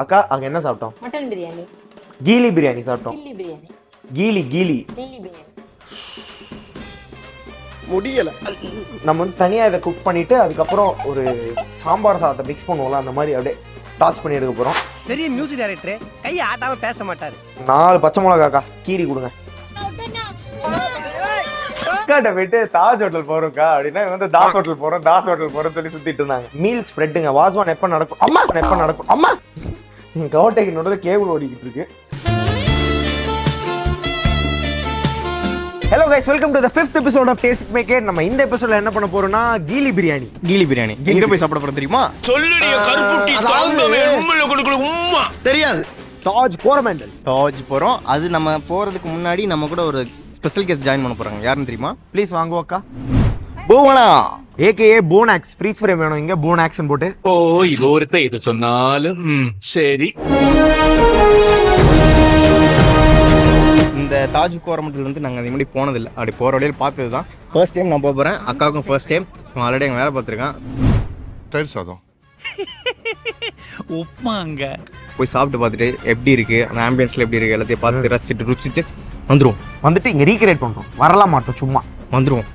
அக்கா அங்க என்ன சாப்பிட்டோம்? மட்டன் பிரியாணி. கீலி பிரியாணி சாப்பிட்டோம். கில்லி பிரியாணி. கீலி கில்லி பிரியாணி. முடியல. நம்ம வந்து தனியா இதை குக் பண்ணிட்டு அதுக்கப்புறம் ஒரு சாம்பார் சாதத்தை மிக்ஸ் பண்ணுவோம்ல, அந்த மாதிரி அப்படியே டாஸ் பண்ணி எடுக்க போறோம். பெரிய மியூசிக் டைரக்டர் கையை ஆட்டாம பேச மாட்டாரு. 4 பச்சை மிளகாக்கா கீரி கொடுங்க. அக்காட்ட போயிட்டு தாஜ் ஹோட்டல் போறோம்க்கா அப்படின்னா வந்து தாஸ் ஹோட்டல் போறோம் சொல்லி சுத்திட்டு இருந்தாங்க. மீல் ஸ்ப்ரெட்டுங்க. வாஸ்வான் எப்ப நடக்கும்? அம்மா எப்ப நடக்கும்? அம்மா என் கவட்டைக்கு நடுவில் கேபிள் ஓடிக்கிட்டு இருக்கு. Hello guys, welcome to the 5th episode of taste make it. நம்ம இந்த எபிசோட்ல என்ன பண்ண போறோம்னா கீலி பிரியாணி. எங்க போய் சாப்பிட போறோம் தெரியுமா? சொல்லுடிய கருப்புட்டி தாங்கவே உம்மல குடுக்குற உம்மா தெரியாது. தாஜ் கோரமண்டல் தாஜ் போறோம். அது நம்ம போறதுக்கு முன்னாடி நம்ம கூட ஒரு ஸ்பெஷல் கெஸ்ட் ஜாயின் பண்ண போறாங்க. யாருன்னு தெரியுமா? ப்ளீஸ் வாங்க அக்கா. பூவனா ஏகே போனாக்ஸ். ஃப்ரீஸ் ஃப்ரேம் வேணும் இங்க போனாக்ஸ்னு போட்டு. ஓ இது ஒருத்த இது சொன்னாலும் சரி. இந்த தாஜ் கோரமண்டல் வந்து நாங்கள் முன்னாடி போனதில்லை. அப்படி போகிற வழியில் பார்த்தது தான் ஃபர்ஸ்ட் டைம் நான் போக போகிறேன். அக்காவுக்கும் ஃபர்ஸ்ட் டைம். ஆல்ரெடி எங்கள் வேலை பார்த்துருக்கேன். தயிர் சாதம் உப்மாங்க போய் சாப்பிட்டு பார்த்துட்டு எப்படி இருக்குது, அந்த ஆம்பியன்ஸில் எப்படி இருக்குது எல்லாத்தையும் பார்த்து ரசிச்சுட்டு ருச்சிட்டு வந்துடுவோம். வந்துட்டு இங்கே ரீக்ரியேட் பண்ணுறோம். வரலாம் மாட்டோம், சும்மா வந்துடுவோம்.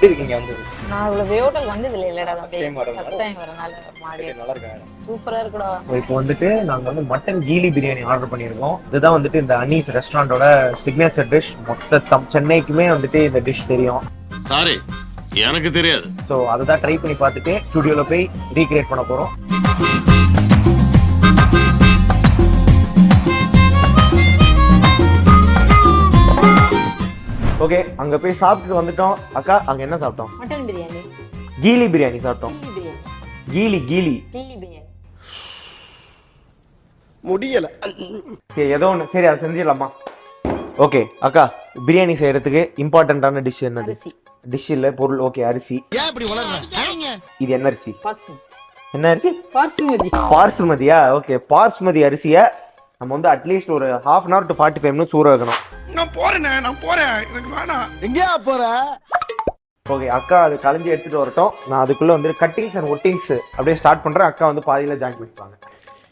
இருக்கீங்க வந்து நான் இவ்வளவு ஹோட்டல் வந்தது இல்லடா தம்பி. ஃபர்ஸ்ட் டைம் வரனால மாடி நல்லா இருக்கா? சூப்பரா இருக்குடா. இப்போ வந்துட்டு நாங்கள் வந்து மட்டன் கீலி பிரியாணி ஆர்டர் பண்ணியிருக்கோம். இதுதான் வந்துட்டு இந்த அனீஸ் ரெஸ்டாரண்டோட சிக்னேச்சர் டிஷ். மொத்த சென்னைக்குமே வந்துட்டு இந்த டிஷ் தெரியும். சாரி எனக்கு தெரியாது. ஸோ அதை தான் ட்ரை பண்ணி பார்த்துட்டு ஸ்டுடியோவில் போய் ரீக்ரியேட் பண்ண போகிறோம். ஓகே, அங்க போய் சாப்பிட்டு வந்துட்டோம். அக்கா அங்க என்ன சாப்பிட்டோம்? மட்டன் பிரியாணி. கீலி பிரியாணி சாப்பிட்டோம். கில்லி பிரியாணி. கீலி கில்லி பிரியாணி. முடியல. சரி, ஏதோ ஒன்று. சரி, அதை செஞ்சிடலாமா? ஓகே அக்கா, பிரியாணி செய்யறதுக்கு இம்பார்ட்டன்டான டிஷ் என்னது? அரிசி. டிஷ் இல்ல, பொருள். ஓகே, அரிசி. ஏன் இப்படி வளர்றீங்க? இது என்ன அரிசி? பாஸ்மதி. என்ன அரிசி? பாஸ்மதி. பார்சுமதியா? ஓகே, பார்சுமதி அரிசியை நம்ம வந்து அட்லீஸ்ட் ஒரு 1/2 hour to 45 minutes ஊற வைக்கணும். நான் போறேன் எனக்கு வேணாம். எங்கயா போற? ஓகே, அக்கா அது கலைஞ்சி எடுத்துட்டு வரட்டும். நான் அதுக்குள்ள வந்து கட்டிங்ஸ் அண்ட் ஒட்டிங்ஸ் அப்படியே ஸ்டார்ட் பண்றேன். அக்கா வந்து பாதியில ஜாயின் பண்ணிப்பாங்க.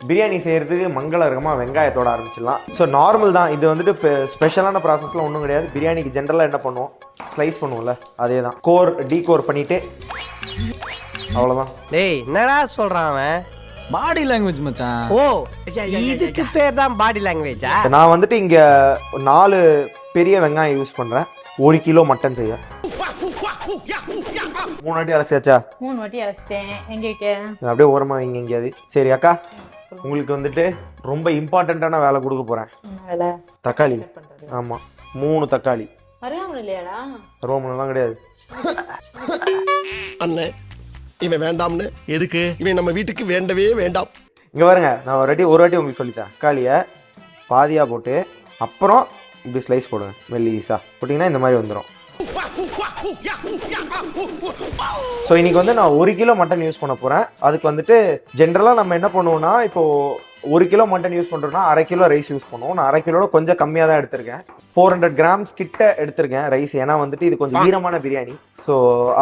பிரியாணி செய்யறதுக்கு மங்களகரமா வெங்காயத்தோட ஆரம்பிச்சிடலாம். ஸோ நார்மல் தான் இது. வந்துட்டு ஸ்பெஷலான ப்ராசஸ்லாம் ஒன்றும் கிடையாது. பிரியாணிக்கு ஜென்ரலாக என்ன பண்ணுவோம், ஸ்லைஸ் பண்ணுவோம்ல, அதே தான். டீகோர் பண்ணிட்டு அவ்வளோதான். டேய் என்னடா சொல்றான் அவன்? பாடி லாங்குவேஜ் மச்சான். ஓ இதுக்கு பேர் தான் பாடி லாங்குவேஜா? நான் வந்துட்டு இங்க 4 பெரிய வெங்காயம் யூஸ் பண்றேன் 1 கிலோ மட்டன் செய்ய. 3 வாட்டி அலசியாச்சா? 3 வாட்டி அரைச்சிட்டேன். எங்க வைக்க? அப்படியே ஓரமா வைங்க எங்கேயாவது. சரி அக்கா, உங்களுக்கு வந்துட்டு ரொம்ப இம்பார்ட்டன்டான வேலை கொடுக்க போறேன். என்ன வேலை? தக்காளி. ஆமா, 3 தக்காளி. மருகாமன் இல்லையாடா? ரோமன்லாம் கிடையாது. அண்ணே இவன் வேண்டாம்னு. எதுக்கு? இவன் நம்ம வீட்டுக்கு வேண்டவே வேண்டாம். இங்க பாருங்க, நான் ஒரு வாட்டி உங்களுக்கு சொல்லித்தரேன். தக்காளியை பாதியா போட்டு அப்புறம் இப்படி ஸ்லைஸ் போடுவேன். மெல்லிசா போட்டிங்கன்னா இந்த மாதிரி வந்துடும். ஸோ இன்னைக்கு வந்து நான் 1 கிலோ மட்டன் யூஸ் பண்ண போறேன். அதுக்கு வந்துட்டு ஜென்ரலாக நம்ம என்ன பண்ணுவோம்னா, இப்போ 1 கிலோ மட்டன் யூஸ் பண்றோம்னா 1/2 கிலோ ரைஸ் யூஸ் பண்ணுவோம். நான் 1/2 கிலோட கொஞ்சம் கம்மியாக தான் எடுத்திருக்கேன். 400 grams கிட்ட எடுத்திருக்கேன் ரைஸ். ஏன்னா வந்துட்டு இது கொஞ்சம் ஈரமான பிரியாணி. ஸோ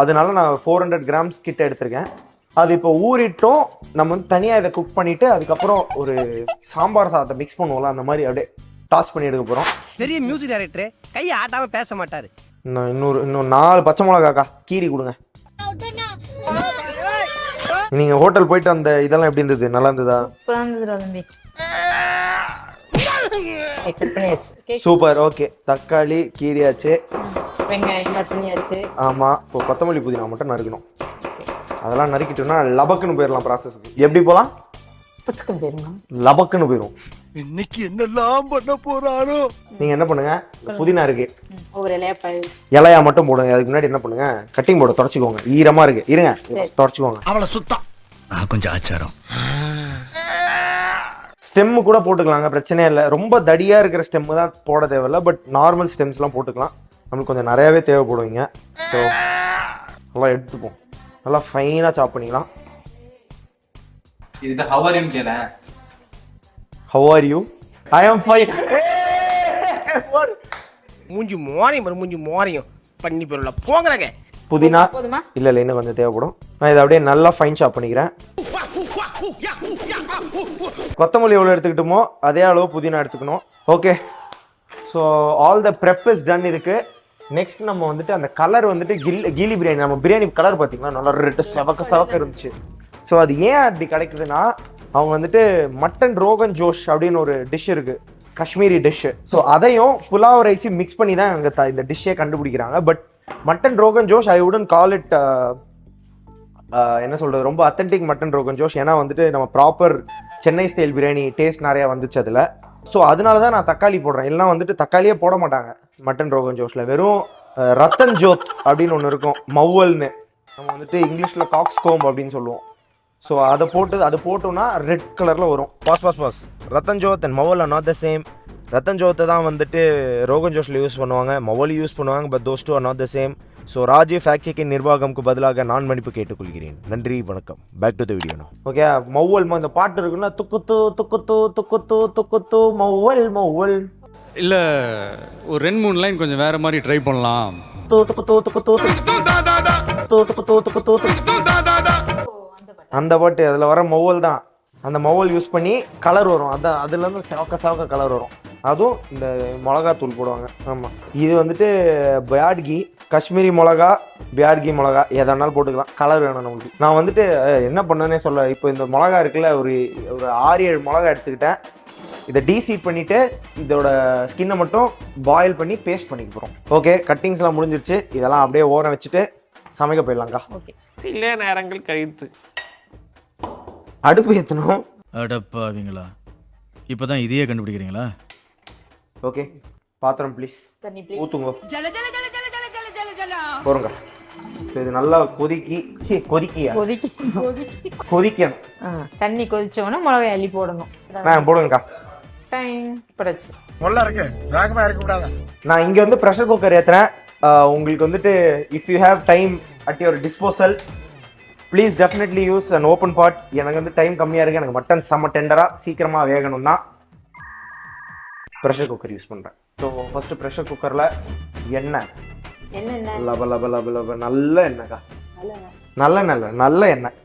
அதனால நான் 400 grams கிட்ட எடுத்திருக்கேன். அது இப்போ ஊறிட்டோம். நம்ம வந்து தனியாக இதை குக் பண்ணிட்டு அதுக்கப்புறம் ஒரு சாம்பார் சாதத்தை மிக்ஸ் பண்ணுவோம்ல, அந்த மாதிரி அப்படியே டாஸ் பண்ணி எடுக்க போறோம். பெரிய மியூசிக் டைரக்டர் கையை ஆட்டாம பேச மாட்டாரு. இன்னும் 4 பச்சை மிளகாக்கா கீரி கொடுங்க. நீங்க ஹோட்டல் போயிட்டு அந்த இதெல்லாம் எப்படி இருந்தது? நல்லா இருந்ததா? சூப்பரா இருந்ததுடா தம்பி. சூப்பர். ஓகே, தக்காளி கீரியாச்சு, வெங்காயம் பச்சனியாச்சு. ஆமா. இப்போ கொத்தமல்லி புதினா மட்டும் நறுக்கணும். அதெல்லாம் நறுக்கிட்டோம்னா லபக்குன்னு போயிடலாம் ப்ராசஸ்க்கு. எப்படி போகலாம்? புச்சுக்கும் போயிருங்க. லபக்குன்னு போயிடும். இன்னைக்கு என்னெல்லாம் பண்ண போறானோ. நீங்க என்ன பண்ணுங்க, புதினா இருக்கு, ஒவ்வொரு இலையா மட்டும் போடுங்க. அதுக்கு முன்னாடி என்ன பண்ணுங்க, கட்டிங் போர்டை தொடச்சிக்கோங்க. ஈரமா இருக்கு, இருங்க தொடச்சிக்கோங்க. அவளை சுத்தம் கொஞ்சம் ஆச்சாரம். ஸ்டெம்மு கூட போட்டுக்கலாங்க, பிரச்சனையே இல்லை. ரொம்ப தடியா இருக்கிற ஸ்டெம்மு தான் போட தேவையில்ல. பட் நார்மல் ஸ்டெம்ஸ்லாம் போட்டுக்கலாம். நம்மளுக்கு கொஞ்சம் நிறையாவே தேவைப்படுவீங்க. ஸோ நல்லா எடுத்துப்போம். நல்லா ஃபைனாக சாப் பண்ணிக்கலாம். இது ஹவரின்னு கேட்டேன். How are you? I am fine. மூஞ்சி மோரையும் பண்ணி போறல போங்கறங்க. புதினா போதுமா? இல்ல இன்னும் கொஞ்சம் தேவைப்படும். நான் இதை அப்படியே நல்லா ஃபைன் சாப் பண்ணிக்கிறேன். கொத்தமல்லி எவ்வளோ எடுத்துக்கிட்டோமோ அதே அளவு புதினா எடுத்துக்கணும். Okay, so all the prep is done. இதுக்கு நெக்ஸ்ட் நம்ம வந்துட்டு அந்த கலர் வந்துட்டு கில்லி பிரியாணி, நம்ம பிரியாணி கலர் பார்த்தீங்கன்னா நல்லா ரெட்டு செவக்க இருந்துச்சு. ஸோ அது ஏன் அப்படி கிடைக்குதுன்னா, அவங்க வந்துட்டு மட்டன் ரோகன் ஜோஷ் அப்படின்னு ஒரு டிஷ் இருக்கு, காஷ்மீரி டிஷ்ஷு. ஸோ அதையும் புலாவ் ரைஸையும் மிக்ஸ் பண்ணி தான் அங்கே இந்த டிஷ்ஷே கண்டுபிடிக்கிறாங்க. பட் மட்டன் ரோகன் ஜோஷ் ஐ வுடன் கால் இட் என்ன சொல்கிறது, ரொம்ப அத்தன்டிக் மட்டன் ரோகன் ஜோஷ். ஏன்னா வந்துட்டு நம்ம proper Chennai style biryani taste நிறையா வந்துச்சு அதில். ஸோ அதனால தான் நான் தக்காளி போடுறேன். எல்லாம் வந்துட்டு தக்காளியே போட மாட்டாங்க மட்டன் ரோகன் ஜோஷில். வெறும் ரத்தன் ஜோத் அப்படின்னு ஒன்று இருக்கும், மவ்வல்னு. நம்ம வந்துட்டு இங்கிலீஷில் காக்ஸ்கோம் அப்படின்னு சொல்லுவோம். ஸோ அது போட்டோம்னா ரெட் கலரில் வரும். Boss ratan jot and mawal are not the same. Ratan ஜோத்தை தான் வந்துட்டு ரோகன் ஜோஷில் யூஸ் பண்ணுவாங்க, மவ்வல் யூஸ் பண்ணுவாங்க. But those two are not the same. So Rajiv fact செக்கின் நிர்வாகம்க்கு பதிலாக நான் மன்னிப்பு கேட்டுக்கொள்கிறேன். நன்றி, வணக்கம். Back to the video. Okay, mawal இந்த பாட்டு இருக்குன்னா துக்குத்து துக்குத்து துக்குத்து துக்குத்து மவ்வல் மவ்வல். இல்லை ஒரு 2-3 லைன் கொஞ்சம் வேற மாதிரி ட்ரை பண்ணலாம். அந்த பாட்டு அதில் வர மவ்வல் தான். அந்த மவ்வல் யூஸ் பண்ணி கலர் வரும். அதான் அதுலேருந்து செவக்க கலர் வரும். அதுவும் இந்த மிளகாத்தூள் போடுவாங்க. ஆமாம், இது வந்துட்டு பியாட்கி, காஷ்மீரி மிளகா, பியாட்கி மிளகா எதனாலும் போட்டுக்கலாம். கலர் வேணும் நம்மளுக்கு. நான் வந்துட்டு என்ன பண்ணேன்னே சொல்ல. இப்போ இந்த மிளகா இருக்குல்ல, ஒரு 6-7 மிளகா எடுத்துக்கிட்டேன். இதை டீசீட் பண்ணிவிட்டு இதோட ஸ்கின்னை மட்டும் பாயில் பண்ணி பேஸ்ட் பண்ணிக்க போகிறோம். ஓகே, கட்டிங்ஸ்லாம் முடிஞ்சிருச்சு. இதெல்லாம் அப்படியே ஓரம் வச்சுட்டு சமைக்க போயிடலாங்க்கா. ஓகே, சில நேரங்கள் கழித்து அடுப்பு ஏற்றணும். அடப்பாவீங்களா, இப்போ தான் இதையே கண்டுபிடிக்கிறீங்களா? ஓகே, பாத்திரம் ப்ளீஸ் தண்ணி ப்ளீஸ் ஊற்றுங்க. போருங்க. இது நல்லா கொதிக்கணும். தண்ணி கொதிச்சோன்னா மிளகாய் அள்ளி போடணும். போடுங்கக்கா. டைம் படைச்சு நல்லா இருக்கு, வேகமா இருக்க கூடாது. நான் இங்க வந்து ப்ரெஷர் குக்கர் ஏத்துறேன். உங்களுக்கு வந்துட்டு if you have time at your disposal, please definitely use an open pot. எனக்கு வந்து டைம் கம்மியாக இருக்குது, எனக்கு மட்டன் செம்ம டெண்டராக சீக்கிரமாக வேகணும்னா ப்ரெஷர் குக்கர் யூஸ் பண்ணுறேன். ஸோ ஃபஸ்ட்டு ப்ரெஷர் குக்கரில் எண்ணெய் லப லப லப லப நல்ல எண்ணெய்க்கா, நல்ல எண்ணெய்.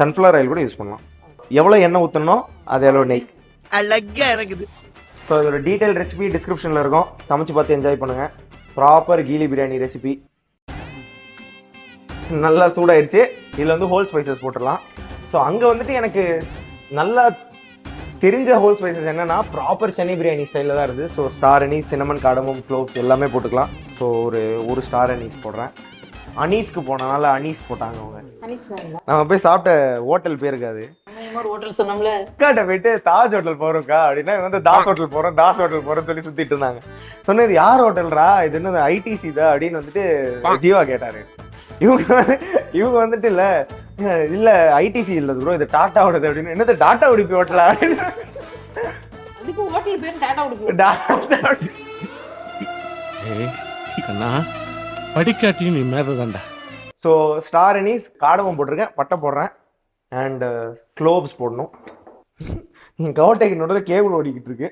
சன்ஃப்ளவர் ஆயில் கூட யூஸ் பண்ணலாம். எவ்வளோ எண்ணெய் ஊற்றணும் அது எவ்வளோ நெய் அழகா இருக்குது. ஸோ இதோட டீட்டெயில் ரெசிபி டிஸ்கிரிப்ஷனில் இருக்கும். சமைச்சு பார்த்து என்ஜாய் பண்ணுங்கள். Proper Geely biryani recipe. நல்லா சூடாயிருச்சு. இதில் வந்து ஹோல் ஸ்பைசஸ் போட்டுடலாம். ஸோ அங்கே வந்துட்டு எனக்கு நல்லா தெரிஞ்ச ஹோல் ஸ்பைசஸ் என்னன்னா ப்ராப்பர் சென்னை பிரியாணி ஸ்டைலில் தான் இருக்குது. So star anise, cinnamon, cardamom, cloves எல்லாமே போட்டுக்கலாம். ஸோ ஒரு ஸ்டார் அனீஸ் போடுறேன். அனீஸ்க்கு போனனால அனீஸ் போட்டாங்க அவங்க. நம்ம போய் சாப்பிட்ட ஹோட்டல் பேர் இருக்காது. ஹோட்டல் சொன்னோம்ல, அக்காட்ட போயிட்டு தாஜ் ஹோட்டல் போகிறோம்க்கா அப்படின்னா வந்து தாஸ் ஹோட்டல் போகிறோம் சொல்லி சுற்றிட்டு இருந்தாங்க. சொன்னது யார் ஹோட்டல்ரா, இது என்னது ஐடிசி தான் அப்படின்னு வந்துட்டு ஜீவா கேட்டாரு. இவங்க வந்துட்டு இல்ல ஐடிசி இல்ல ப்ரோ, இது டாட்டாவோடது அப்படின்னு. என்னது டாட்டா உடுப்பி ஹோட்டலா அப்படின்னு. அதுக்கு ஹோட்டல் பேர் டாடா உடுப்பி. படிக்காட்டியும் நீ மேததாண்டா. ஸோ ஸ்டார் அனீஸ், காடமம் போட்டிருக்கேன், பட்டை போடுறேன் அண்ட் க்ளோவ்ஸ் போடணும். என் கவட்டைக்கு நடுவில் கேபிள் ஓடிக்கிட்டு இருக்கு.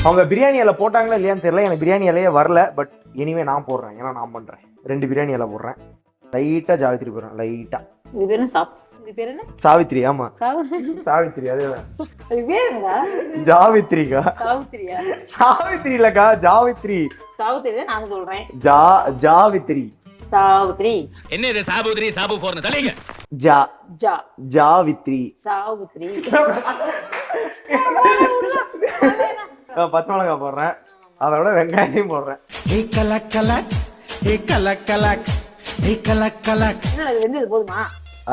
அவங்க பிரியாணி இலை போட்டாங்களா இல்லையான்னு தெரியல. எனக்கு பிரியாணி இலையே வரல. பட் இனிமே நான் போடுறேன், ஏன்னா நான் பண்ணுறேன். 2 பிரியாணி இலை போடுறேன். லைட்டாக ஜாவித்திரி போடுறேன், லைட்டாக. இது பேர் என்ன? சாவித்திரி. ஆமா, சாவித்திரி. அதேதான். ஜாவித்ரிக்கா. சாவித்திரி இல்லக்கா, ஜாவித்ரி. சாவித்திரி தான் நான் சொல்றேன். ஜாவித்ரி. சாவித்ரி. என்ன இது சாபுத்ரி சாபு போறன தலைங்க. ஜாவித்ரி. சாவித்ரி. பச்சை மிளகாய் போடுறேன், அதோட வெங்காயம் போடுறேன். போதுமா?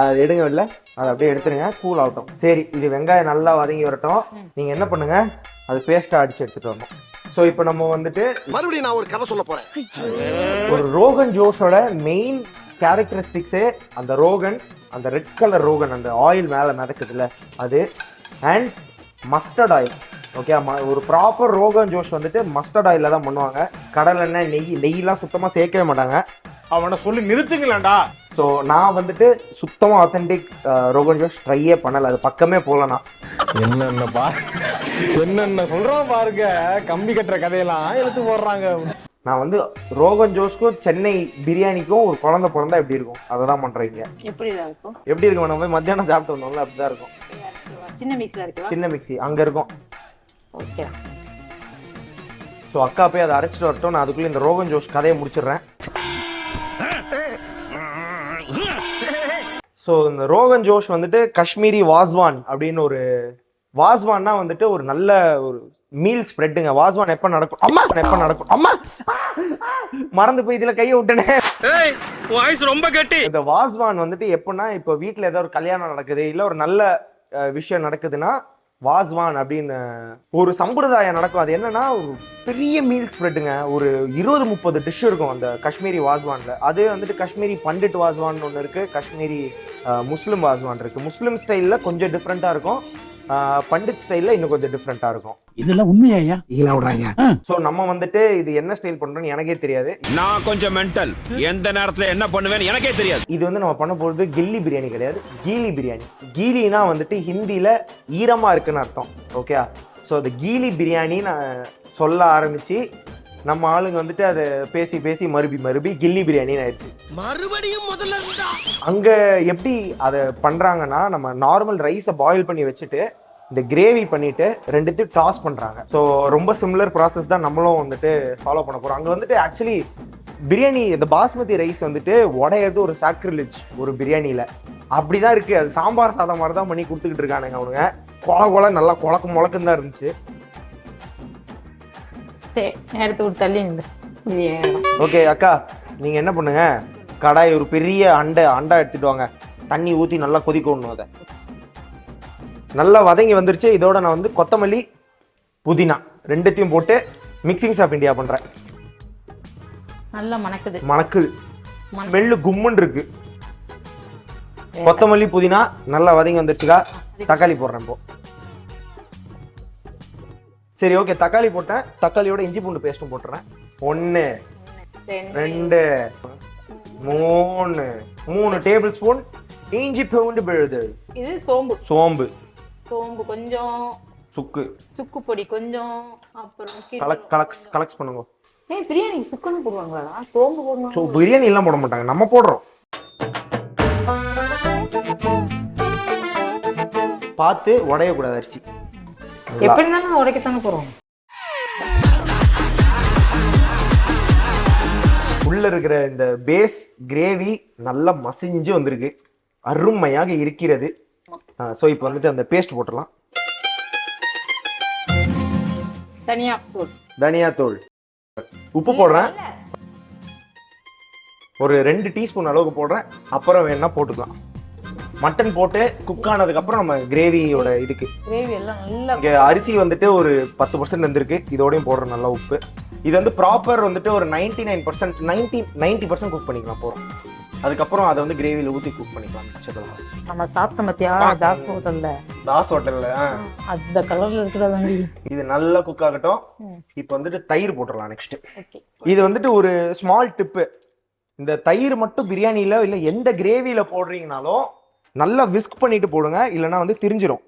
அது எடுங்க, இல்லை அதை அப்படியே எடுத்துருங்க, கூல் ஆகட்டும். சரி, இது வெங்காயம் நல்லா வதங்கி வரட்டும். நீங்க என்ன பண்ணுங்க, அது பேஸ்டா அடிச்சு எடுத்துட்டு வரணும். ஸோ இப்போ நம்ம வந்துட்டு மறுபடியும் நான் ஒரு கதை சொல்ல போறேன். ஒரு ரோகன் ஜோஷோட மெயின் கேரக்டரிஸ்டிக்ஸே அந்த ரோகன், அந்த ரெட் கலர் ரோகன், அந்த ஆயில் மேலே மிதக்குதுல அது, அண்ட் மஸ்டர்ட் ஆயில். ஓகே, ஒரு ப்ராப்பர் ரோகன் ஜோஷ் வந்துட்டு மஸ்டர்ட் ஆயிலில் தான் பண்ணுவாங்க. கடல் எண்ணெய், நெய்யெல்லாம் சுத்தமாக சேர்க்கவே மாட்டாங்க. அவனை சொல்லி நிறுத்துங்களேன்டா. ஸோ நான் வந்துட்டு சுத்தமாக ஆத்தென்டிக் ரோகன் ஜோஷ் ட்ரையே பண்ணலை, அது பக்கமே போகலண்ணா. என்னென்ன சொல்றோம் பாருங்க, கம்பி கட்டுற கதையெல்லாம் எடுத்து போடுறாங்க. நான் வந்து ரோகன் ஜோஷ்க்கும் சென்னை பிரியாணிக்கும் ஒரு குழந்தை பிறந்தா எப்படி இருக்கும் அதை தான் பண்ணுறீங்க. எப்படி இருக்கும்? எப்படி இருக்கும்? நம்ம போய் மத்தியானம் சாப்பிட்டு வந்தோம்ல அப்படிதான் இருக்கும். சின்ன மிக்ஸில் இருக்குவா? சின்ன மிக்ஸி அங்கே இருக்கும். ஓகே. ஸோ அக்கா போய் அதை அரைச்சிட்டு வரட்டும், நான் அதுக்குள்ளே இந்த ரோகன் ஜோஷ் கதையை முடிச்சிடுறேன். ஸோ இந்த ரோகன் ஜோஷ் வந்துட்டு காஷ்மீரி வாஸ்வான் அப்படின்னு ஒரு வாஸ்வான்னா வந்துட்டு ஒரு நல்ல ஒரு மீல் ஸ்ப்ரெட்டுங்க. வாஸ்வான் எப்போ நடக்கும்? அம்மா எப்போ நடக்கும்? அம்மா மறந்து போய் இதில் கையை விட்டனே. ரொம்ப கெட்டி. இந்த வாஸ்வான் வந்துட்டு எப்படின்னா, இப்போ வீட்டில் ஏதோ ஒரு கல்யாணம் நடக்குது இல்லை ஒரு நல்ல விஷயம் நடக்குதுன்னா வாஸ்வான் அப்படின்னு ஒரு சம்பிரதாயம் நடக்கும். அது என்னன்னா ஒரு பெரிய மீல் ஸ்ப்ரெட்டுங்க, ஒரு 20-30 டிஷ் இருக்கும் அந்த காஷ்மீரி வாஸ்வான்ல. அது வந்துட்டு காஷ்மீரி பண்டிட் வாஸ்வான் ஒன்று இருக்கு, காஷ்மீரி முஸ்லிம் வாஸ்வான் இருக்கு. முஸ்லிம் ஸ்டைல்ல கொஞ்சம் டிஃப்ரெண்டா இருக்கும், பண்டிட் ஸ்டைல்ல இன்னும் கொஞ்சம் டிஃப்ரெண்டா இருக்கும். இதெல்லாம் உண்மையா விடுறாங்க. ஸோ நம்ம வந்துட்டு இது என்ன ஸ்டைல் பண்றோம்னு எனக்கே தெரியாது. நான் கொஞ்சம் மென்டல், எந்த நேரத்துல என்ன பண்ணுவேன்னு எனக்கே தெரியாது. இது வந்து நம்ம பண்ண போகிறது கில்லி பிரியாணி கிடையாது, கீலி பிரியாணி. கீலினா வந்துட்டு ஹிந்தியில ஈரமா இருக்குன்னு அர்த்தம். ஓகே. ஸோ அது கீலி பிரியாணி நான் சொல்ல ஆரம்பிச்சு நம்ம ஆளுங்க வந்துட்டு அதை பேசி பேசி மறுபடி கில்லி பிரியாணின்னு ஆயிடுச்சு. மறுபடியும் முதல்ல இருந்தா அங்க எப்படி அதை பண்றாங்கன்னா, நம்ம நார்மல் ரைஸை பாயில் பண்ணி வச்சுட்டு இந்த கிரேவி பண்ணிட்டு ரெண்டுத்தையும் டாஸ் பண்றாங்க. ஸோ ரொம்ப சிமிலர் ப்ராசஸ் தான் நம்மளும் வந்துட்டு ஃபாலோ பண்ண போறோம். அங்க வந்துட்டு ஆக்சுவலி பிரியாணி இந்த பாஸ்மதி ரைஸ் வந்துட்டு உடையிறது ஒரு சாக்ரிலேஜ் ஒரு பிரியாணியில. அப்படிதான் இருக்கு. அது சாம்பார் சாதம் மாதிரி தான் பண்ணி கொடுத்துக்கிட்டு இருக்கானுங்க அவனுங்க. கொலை நல்லா குழக்கு முழக்கம் தான் இருந்துச்சு. எடுத்து விட்டு தள்ளி. ஓகே அக்கா, நீங்க என்ன பண்ணுங்க, கடாய் ஒரு பெரிய அண்டா எடுத்துட்டு வாங்க, தண்ணி ஊற்றி நல்லா கொதிக்கணும். அதை நல்லா வதங்கி வந்துருச்சு. இதோட நான் வந்து கொத்தமல்லி புதினா ரெண்டுத்தையும் போட்டு மிக்சிங் ஆஃப் இந்தியா பண்றேன். நல்லா மணக்குது, ஸ்மெல்லு கும்முன்னு இருக்கு. கொத்தமல்லி புதினா நல்லா வதங்கி வந்துருச்சுக்கா. தக்காளி போடுறேன் இப்போ. சரி ஓகே, தக்காளி போட்டேன். தக்காளியோட இஞ்சி பூண்டு பேஸ்ட்டும் போட்டுறேன். 1 2 3 டேபிள் ஸ்பூன் இஞ்சி பூண்டு விழுது. இது சோம்பு. சோம்பு கொஞ்சம், சுக்கு பொடி கொஞ்சம், அப்புறம் கலெக்ட் பண்ணுங்க. பிரியாணி சுக்குன்னு போடுவாங்களா? சோம்பு போடுவாங்க. ஸோ பிரியாணி எல்லாம் போட மாட்டாங்க, நம்ம போடுறோம். பார்த்து உடையக்கூடாது அரிசி. எப்படி இருந்தாலும் உடைக்கத்தானே போறோம். உள்ள இருக்கிற இந்த பேஸ் கிரேவி நல்லா மசிஞ்சு வந்திருக்கு, அருமையாக இருக்கிறது. ஸோ இப்போ வந்துட்டு அந்த பேஸ்ட் போட்டுடலாம். தனியாத்தூள், உப்பு போடுறேன், ஒரு 2 டீஸ்பூன் அளவுக்கு போடுறேன். அப்புறம் வேணா போட்டுக்கலாம். மட்டன் போட்டு குக் ஆனதுக்கு அப்புறம் நம்ம கிரேவியோட இதுக்கு கிரேவி எல்லாம் நல்லா இங்க அரிசி வந்துட்டு ஒரு 10% வந்திருக்கு. இதோடையும் போடுற நல்லா உப்பு. இது வந்து ப்ராப்பர் வந்துட்டு ஒரு 99% 90% குக் பண்ணிக்கலாம் போறோம். அதுக்கப்புறம் அதை வந்து கிரேவியில ஊற்றி குக் பண்ணிக்கலாம். நம்ம சாப்பிட்ட மத்தியா தாஸ் ஹோட்டல்ல அந்த கலர்ல இருக்கிறதாண்டி. இது நல்லா குக் ஆகட்டும். இப்போ வந்துட்டு தயிர் போட்டுடலாம் நெக்ஸ்ட். இது வந்துட்டு ஒரு ஸ்மால் டிப்பு. இந்த தயிர் மட்டும் பிரியாணியில இல்லை எந்த கிரேவியில போடுறீங்கனாலும் நல்லா விஸ்க் பண்ணிட்டு போடுங்க, இல்லைன்னா வந்து திரிஞ்சிரும்.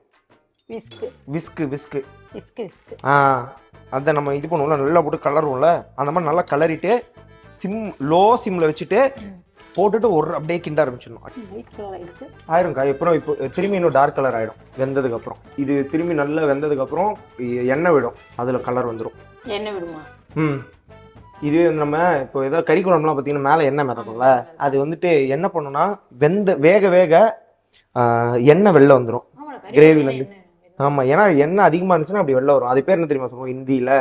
விஸ்கு அதை நம்ம இது பண்ணுவோம்ல, நல்லா போட்டு கலருவோம்ல, அந்த மாதிரி நல்லா கலரிட்டு லோ சிம்ல வச்சுட்டு போட்டுட்டு ஒரு அப்படியே கிண்ட ஆரம்பிச்சிடணும். ஆயிரும்க்கா. அப்புறம் இப்போ திரும்பி இன்னும் டார்க் கலர் ஆயிடும் வெந்ததுக்கு அப்புறம். இது திரும்பி நல்லா வெந்ததுக்கு அப்புறம் எண்ணெய் விடும், அதுல கலர் வந்துடும். எண்ணெய் விடுமா? இதுவே நம்ம இப்போ ஏதோ கறி குழம்புலாம் பார்த்தீங்கன்னா மேலே எண்ணெய் மிதக்கும்ல, அது வந்துட்டு என்ன பண்ணுன்னா வேக எண்ணெய் வெளில வந்துடும் கிரேவிலேருந்து. ஆமாம், ஏன்னா எண்ணெய் அதிகமாக இருந்துச்சுன்னா அப்படி வெளில வரும். அது பேர் என்ன தெரியுமா சொல்லுவோம் ஹிந்தியில்?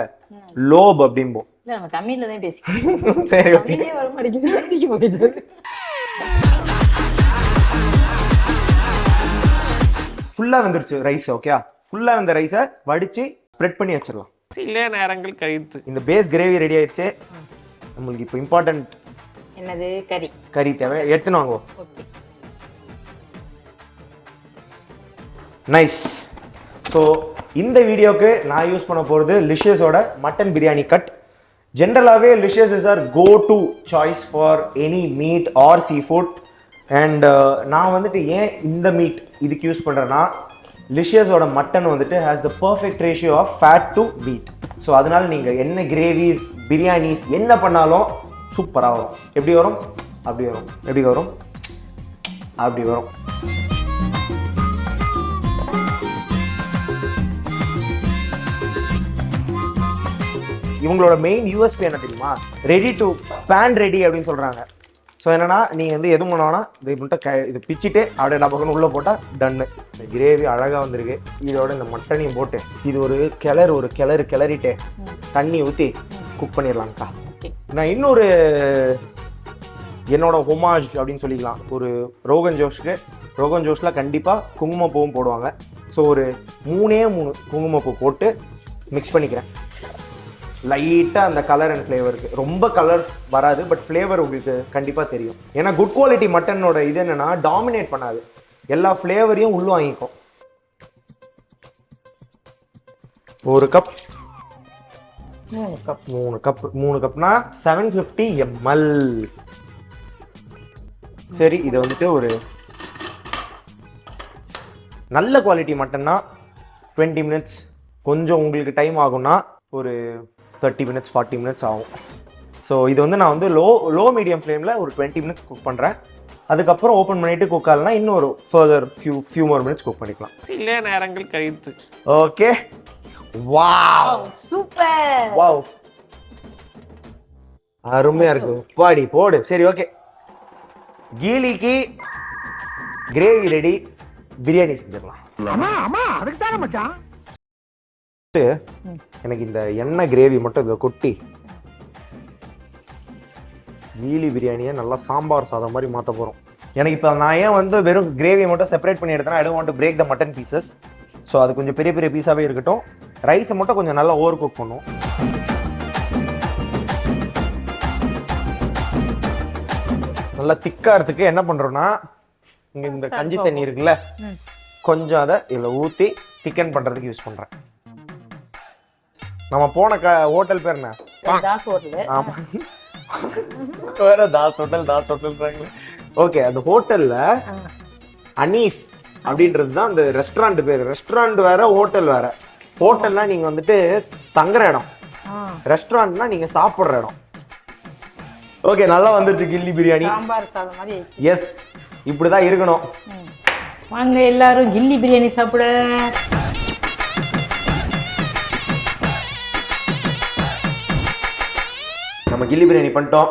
லோப் அப்படிம்போம். தமிழ்ல தான் பேசிக்கிறோம். சரி, ஃபுல்லாக வந்துருச்சு ரைஸ். ஓகே, ஃபுல்லாக வந்த ரைஸை வடித்து ஸ்ப்ரெட் பண்ணி வச்சிடலாம். சில நேரங்கள் கழித்து இந்த பேஸ் கிரேவி ரெடி ஆயிடுச்சு. நம்மளுக்கு இப்போ இம்பார்ட்டன்ட் என்னது? கறி தேவை. எடுத்துன்னு வாங்குவோம். நைஸ். ஸோ இந்த வீடியோக்கு நான் யூஸ் பண்ண போகிறது லிஷியஸோட மட்டன் பிரியாணி கட். ஜென்ரலாகவே Licious is our go to choice for any meat or seafood. And நான் வந்துட்டு ஏன் இந்த மீட் இதுக்கு யூஸ் பண்ணுறேன்னா லிஷியஸோட மட்டன் வந்துட்டு has the perfect ratio of fat to meat. So அதனால நீங்கள் என்ன கிரேவிஸ் பிரியாணிஸ் என்ன பண்ணாலும் சூப்பராக வரும். எப்படி வரும்? அப்படி வரும். எப்படி வரும்? அப்படி வரும். இவங்களோட மெயின் யூஎஸ்பி என்ன தெரியுமா? ரெடி டு பேன் ரெடி அப்படின்னு சொல்கிறாங்க. ஸோ என்னன்னா நீங்கள் வந்து எதுவும் பண்ணுவோன்னா இது மட்டும் இது பிச்சுட்டு அப்படியே டபக்குன்னு உள்ளே போட்டால் டன்னு. இந்த கிரேவி அழகாக வந்திருக்கு. இதோட இந்த மட்டனையும் போட்டு இது ஒரு கிளறிட்டு தண்ணி ஊற்றி குக் பண்ணிடலாம்க்கா. நான் இன்னொரு என்னோட ஹோமாஜ் அப்படின்னு சொல்லிக்கலாம். ஒரு ரோகன் ஜோஷில் கண்டிப்பாக குங்குமப்பூவும் போடுவாங்க. ஸோ ஒரு 3 குங்குமப்பூ போட்டு மிக்ஸ் பண்ணிக்கிறேன். லைட்டாக அந்த கலர் அண்ட் ஃப்ளேவருக்கு ரொம்ப கலர் வராது, பட் ஃப்ளேவர் உங்களுக்கு கண்டிப்பாக தெரியும். ஏன்னா குட் குவாலிட்டி மட்டனோட இது என்னென்னா டாமினேட் பண்ணாது, எல்லா ஃப்ளேவரையும் உள்ள வாங்கிக்கும். 1 கப் 3 கப்னா 750 ml. சரி, இதை வந்துட்டு ஒரு நல்ல குவாலிட்டி மட்டன்னா 20 மினிட்ஸ், கொஞ்சம் உங்களுக்கு டைம் ஆகும்னா ஒரு 30 மினிட்ஸ் 40 மினிட்ஸ் ஆகும். ஸோ இது வந்து நான் வந்து லோ மீடியம் ஃப்ளேமில் ஒரு 20 மினிட்ஸ் குக் பண்ணுறேன். அதுக்கப்புறம் ஓப்பன் பண்ணிவிட்டு குக் ஆகலைன்னா இன்னொரு further few more minutes cook பண்ணிக்கலாம். சில நேரங்கள் கழித்து. ஓகே, வாவ் சூப்பர், வாவ், அருமையா இருக்கு. பாடி போடு. சரி, ஓகே, கீலிக்கு கிரேவி ரெடி, பிரியாணி செஞ்சிடலாம். எனக்கு இந்த எண்ணெய் கிரேவி மட்டும் இதை கொட்டி கீலி பிரியாணியை நல்லா சாம்பார் சாதம் மாதிரி மாற்ற போகிறோம். எனக்கு இப்போ நான் ஏன் வந்து வெறும் கிரேவி மட்டும் செப்பரேட் பண்ணி எடுத்தேன்னா I don't want to break the mutton pieces. So அது கொஞ்சம் பெரிய பெரிய பீஸாகவே இருக்கட்டும். ரைஸை மட்டும் கொஞ்சம் நல்லா ஓவர் குக் பண்ணும். நல்லா திக்காகிறதுக்கு என்ன பண்ணுறோன்னா, இங்கே இந்த கஞ்சி தண்ணி இருக்குல்ல, கொஞ்சம் அதை இதில் ஊற்றி திக்கன் பண்ணுறதுக்கு யூஸ் பண்ணுறேன். நம்ம போன ஹோட்டல் பேர் என்ன? தாஸ் ஹோட்டல். ஆமா, வேற தாஸ் ஹோட்டல். ஓகே, அந்த ஹோட்டல்ல அனீஸ் அப்படின்றது தான் அந்த ரெஸ்டாரண்ட் பேர். ரெஸ்டாரண்ட் வேற, ஹோட்டல் வேற. ஹோட்டல்னா நீங்க வந்துட்டு தங்குற இடம், ரெஸ்டாரண்ட்னா நீங்க சாப்பிடுற இடம். ஓகே, நல்லா வந்துருச்சு கில்லி பிரியாணி, சாம்பார் சாதம் மாதிரி. எஸ், இப்படிதான் இருக்கணும். வாங்க எல்லாரும் கில்லி பிரியாணி சாப்பிட. நம்ம கில்லி பிரியாணி பண்ணிட்டோம்.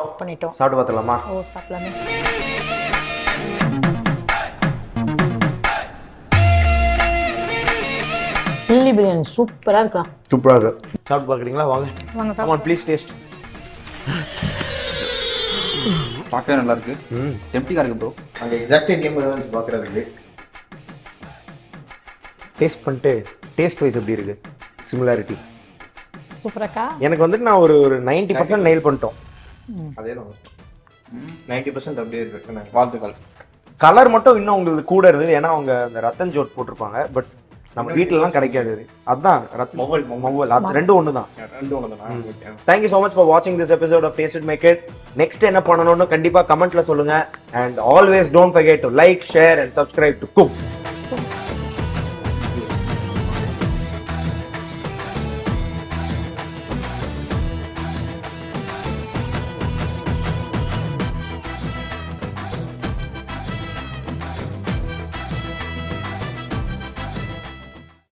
சாப்பிட்டு பார்த்துலாமா? ஓ, சாப்பிடலாமே. கில்லி பிரியாணி சூப்பரா இருக்கா. சூப்பரா இருக்கு. சாப்பிட்டு பார்க்குறீங்களா? வாங்க, கம் ஆன் ப்ளீஸ் டேஸ்ட். பார்க்கவே நல்லா இருக்கு. டெம்ப்டிங்கா இருக்கு ப்ரோ. அங்கே எக்ஸாக்டாக இதே மாதிரி தான் பார்க்குறதுக்கு. டேஸ்ட் பண்ணிட்டு டேஸ்ட் வைஸ் எப்படி இருக்கு? சிமிலாரிட்டி சூப்பராக்கா. எனக்கு வந்துட்டு நான் ஒரு 90% நெயில் பண்ணிட்டோம். அதே தான் 90% அப்படியே இருக்கு. வாழ்த்துக்கள். கலர் மட்டும் இன்னும் உங்களுக்கு கூட இருந்தது, ஏன்னா அவங்க அந்த ரத்தன் ஜோட் போட்டிருப்பாங்க. பட் நம்ம வீட்டிலலாம் கிடைக்காது. அதுதான் மொபைல், அது ரெண்டும் ஒன்று தான். தேங்க்யூ ஸோ மச் ஃபார் வாட்சிங் this episode of taste it make it. Next என்ன பண்ணணும்னு கண்டிப்பாக கமெண்ட்ல சொல்லுங்க. And always don't forget to like, share and subscribe to cook.